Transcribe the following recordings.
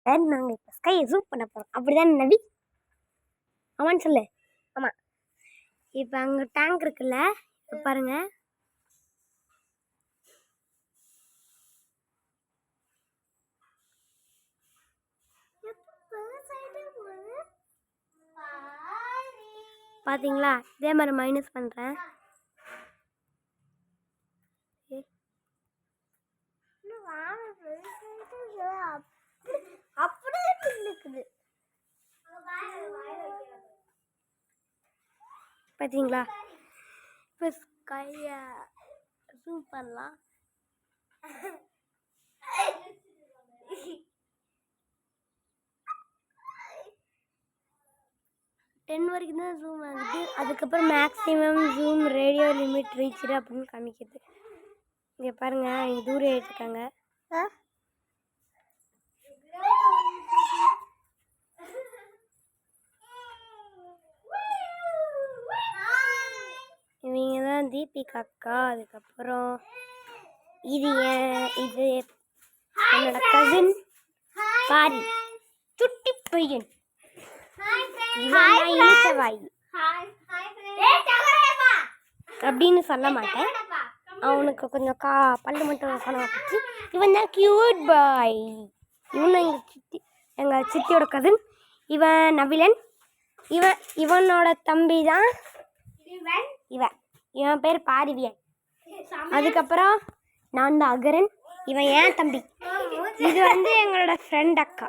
நாங்கள் இப்போ ஸ்கையை ஜூம் பண்ண போகிறோம். அப்படிதான் நவி? ஆமான்னு சொல்லு. ஆமாம். இப்போ அங்கே டேங்க் இருக்குல்ல, இப்போ பாருங்க. பார்த்தீங்களா? இதே மாதிரி மைனஸ் பண்ணுறேன். பார்த்தீங்களா? இப்போ ஸ்கையை ஜூம் பண்ணலாம். டென் வரைக்கும் தான் ஜூம் ஆகுது. அதுக்கப்புறம் maximum zoom radio limit reach அப்படின்னு காமிக்குது. இங்கே பாருங்கள், இங்கே தூரம் எடுத்துக்காங்க. இவங்க தான் தீபிகா அக்கா. அதுக்கப்புறம் இது என்னோட கசின் பாரி, சுட்டி பையன். இவன் இழுச்சவாய் அப்படின்னு சொல்ல மாட்டேன், அவனுக்கு கொஞ்சம் பல்லு மட்டும் சொன்னாச்சு. இவன் தான் கியூட் பாய். இவன் எங்கள் சித்தியோட கசின். இவன் நவிலன். இவனோட தம்பி தான் இவன் பேர் பாரிவியன். அதுக்கப்புறம் நான் தான் அகரன். இவன் ஏன் தம்பி. இது எங்களோட ஃப்ரெண்ட் அக்கா.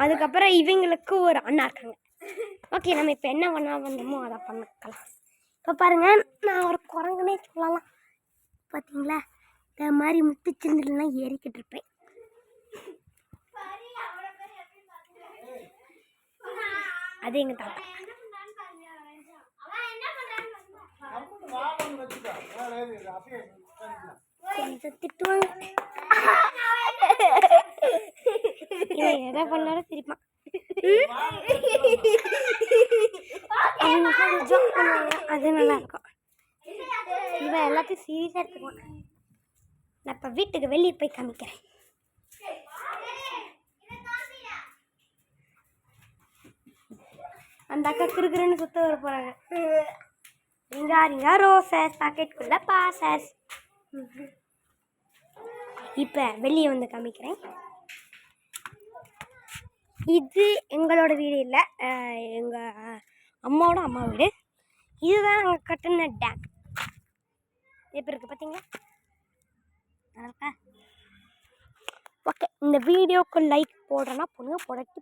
அதுக்கப்புறம் இவங்களுக்கு ஒரு அண்ணா இருக்காங்க. ஓகே, நம்ம இப்போ என்ன பண்ண வந்தோமோ அதை பண்ணிக்கலாம். இப்போ பாருங்கள், நான் ஒரு குரங்குனே சொல்லலாம். பார்த்தீங்களா? இந்த மாதிரி முட்டுச்சந்திரலாம் ஏறிக்கிட்டு இருப்பேன். அது எங்கள் தாத்தா. திட்டுவாங்க. எதை பண்ணாலும் சிரிப்பான். அது நல்லா இருக்கும். இவன் எல்லாத்தையும் சீரியஸாக எடுத்துக்குவான். நான் இப்போ வீட்டுக்கு வெளியே போய் காமிக்கிறேன். அந்த அக்கா கிருக்குன்னு சுத்த வர போகிறாங்க. ரிங்கா ரோசஸ் பாக்கெட்டுக்குள்ள பாசஸ். இப்போ வெளியே வந்து காமிக்கிறேன். இது எங்களோட வீடு இல்லை, எங்கள் அம்மாவோட அம்மா வீடு. இதுதான் நாங்கள் கட்டின டேங்க். எப்படி இருக்குது பார்த்தீங்களா? ஓகே, இந்த வீடியோக்கு லைக் போடுறேன்னா பொண்ணுங்க போடட்டு,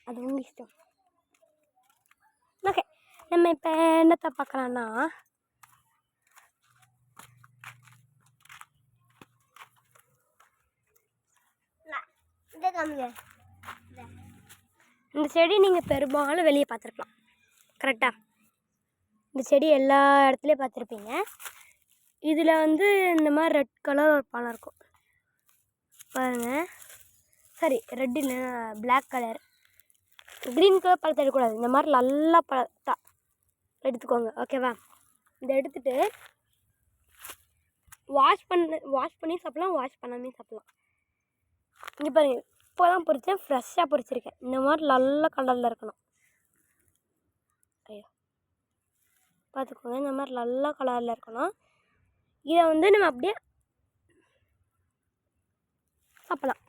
அது உங்கள் இஷ்டம். ஓகே, நம்ம இப்போ என்னத்தை பார்க்கலான்னா, இந்த செடி நீங்கள் பெரும்பாலும் வெளியே பார்த்துருக்கலாம். கரெக்டாக? இந்த செடி எல்லா இடத்துலையும் பார்த்துருப்பீங்க. இதில் இந்த மாதிரி ரெட் கலர் ஒரு பழம் இருக்கும் பாருங்கள். சரி, ரெட் இல்லை, பிளாக் கலர். க்ரீன் கலர் பழத்தை எடுக்கக்கூடாது. இந்த மாதிரி நல்லா பழத்தா எடுத்துக்கோங்க. ஓகேவா? இதை எடுத்துகிட்டு வாஷ் பண்ணி சாப்பிட்லாம், வாஷ் பண்ணாமே சாப்பிட்லாம். இங்கே பாருங்கள், இப்போ தான் பொரிச்சேன், ஃப்ரெஷ்ஷாக பொரிச்சிருக்கேன். இந்த மாதிரி நல்ல கலரில் இருக்கணும். ஐயோ, பார்த்துக்கோங்க, இந்த மாதிரி நல்ல கலரில் இருக்கணும். இதை நம்ம அப்படியே சாப்பிடலாம்.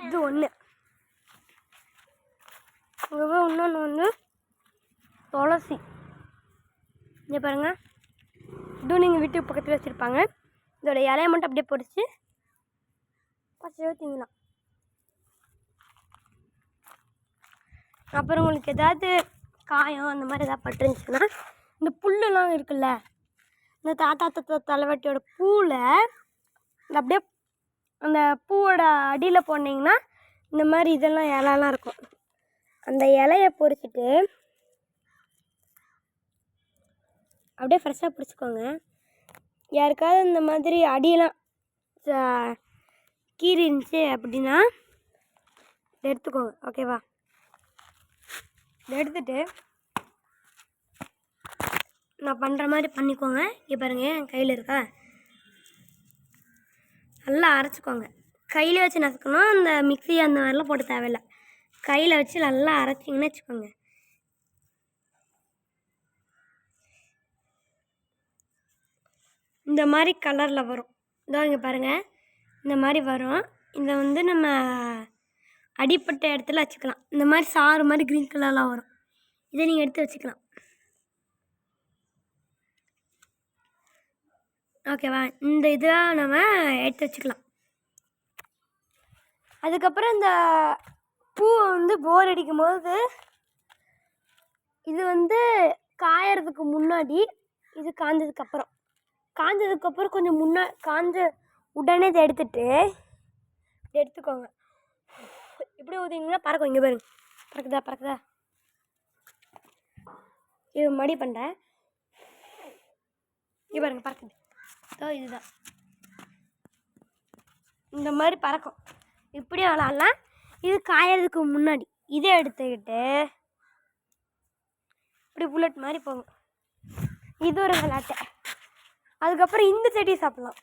இது ஒன்று. இன்னொன்று துளசி. இங்கே பாருங்கள், இதுவும் நீங்கள் வீட்டுக்கு பக்கத்தில் வச்சுருப்பாங்க. இதோட இலையை மட்டும் அப்படியே பொரிச்சு பச்சையாக திங்கலாம். அப்புறம் உங்களுக்கு ஏதாவது காயம் அந்த மாதிரி ஏதாவது பட்டுருந்துச்சுன்னா, இந்த புல்லெல்லாம் இருக்குல்ல, இந்த தாத்தா தலைவட்டியோட பூவில் அப்படியே அந்த பூவோட அடியில் போனீங்கன்னா இந்த மாதிரி இதெல்லாம் இலைலாம் இருக்கும். அந்த இலையை பொரிச்சிட்டு அப்படியே ஃப்ரெஷ்ஷாக பிடிச்சிக்கோங்க. யாருக்காவது இந்த மாதிரி அடியெல்லாம் கீரி இருந்துச்சு அப்படின்னா இதை எடுத்துக்கோங்க. ஓகேவா? இதை எடுத்துகிட்டு நான் பண்ணுற மாதிரி பண்ணிக்கோங்க. இங்கே பாருங்கள், என் கையில் இருக்கா, நல்லா அரைச்சிக்கோங்க. கையில் வச்சு நசுக்கணும். அந்த மிக்ஸி அந்த மாதிரிலாம் போட்டு தேவையில்லை. கையில் வச்சு நல்லா அரைச்சிங்கன்னு வச்சுக்கோங்க. இந்த மாதிரி கலரில் வரும். இதோ இங்கே பாருங்கள், இந்த மாதிரி வரும். இதை வந்து நம்ம அடிப்பட்ட இடத்துல வச்சுக்கலாம். இந்த மாதிரி சாறு மாதிரி க்ரீன் கலர்லாம் வரும். இதை நீங்கள் எடுத்து வச்சுக்கலாம். ஓகேவா? இந்த இதெல்லாம் நம்ம எடுத்து வச்சுக்கலாம். அதுக்கப்புறம் இந்த பூவை வந்து போர் அடிக்கும் போது இது வந்து காயறதுக்கு முன்னாடி, இது காஞ்சதுக்கப்புறம் கொஞ்சம் காஞ்ச உடனே இதை எடுத்துக்கோங்க. இப்படி ஊற்றிங்கன்னா பறக்கும். இங்கே பாருங்க, பறக்குதா. இது மடி பண்ணுறேன். இங்கே பாருங்க, பறக்குது. இதுதான் இந்த மாதிரி பறக்கும். இப்படி விளாட்லாம். இது காயறதுக்கு முன்னாடி இதை எடுத்துக்கிட்டு இப்படி புல்லட் மாதிரி போகும். இது ஒரு விளாட்டு. அதுக்கப்புறம் இந்த செடியை சாப்பிட்லாம்.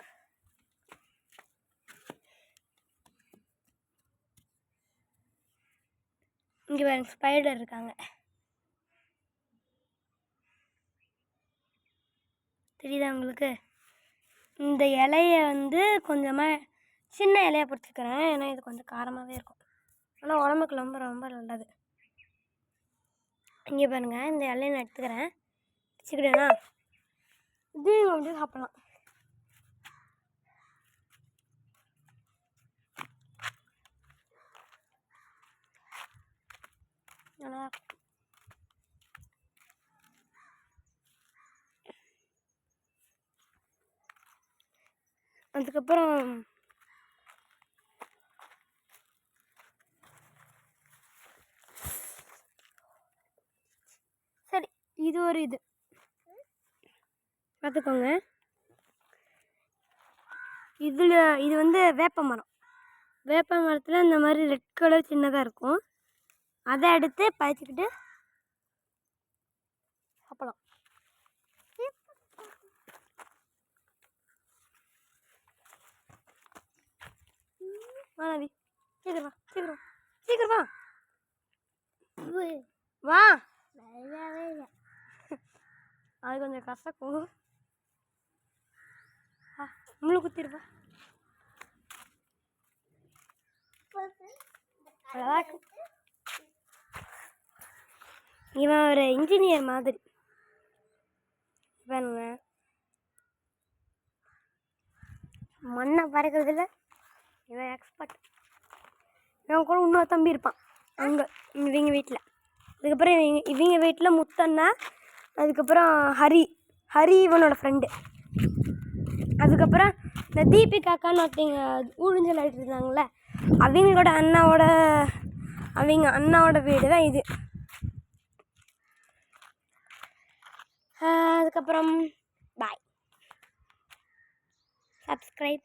இங்கே பாருங்க, ஸ்பைடர் இருக்காங்க. தெரியுதா உங்களுக்கு? இந்த இலையை வந்து கொஞ்சமாக சின்ன இலையாக பிடிச்சிக்கிறேன். ஏன்னா இது கொஞ்சம் காரமாகவே இருக்கும். ஆனால் உடம்புக்கு ரொம்ப ரொம்ப நல்லது. இங்கே பாருங்கள், இந்த இலையை நான் எடுத்துக்கிறேன். வச்சுக்கிட்டேன்னா இதையும் வந்து சாப்பிட்லாம். நல்லா அதுக்கப்புறம் சரி, இது ஒரு இது பார்த்துக்கோங்க. இது வந்து வேப்ப மரத்தில் இந்த மாதிரி ரெட் கலர் சின்னதாக இருக்கும். அதை எடுத்து பறிச்சுக்கிட்டு சாப்பிடலாம். வாவி, சீக்கிரம் வா. அது கொஞ்சம் கசக்கும். முழு குத்திருப்பா. இவன் ஒரு இன்ஜினியர் மாதிரி பாருங்க. மண்ணை பறக்கிறதுல இவன் எக்ஸ்பர்ட். இவன் கூட இன்னொரு தம்பி இருப்பான் அங்கே இவங்க வீட்டில். அதுக்கப்புறம் இவங்க வீட்டில் முத்தண்ணா, அதுக்கப்புறம் ஹரி இவனோட ஃப்ரெண்டு. அதுக்கப்புறம் இந்த தீபிகாக்கான்னு ஒருத்தங்க ஊழிஞ்சல் ஆகிட்டு இருந்தாங்களே, அவங்க அண்ணாவோட வீடு தான் இது. அதுக்கப்புறம் பாய். சப்ஸ்கிரைப்.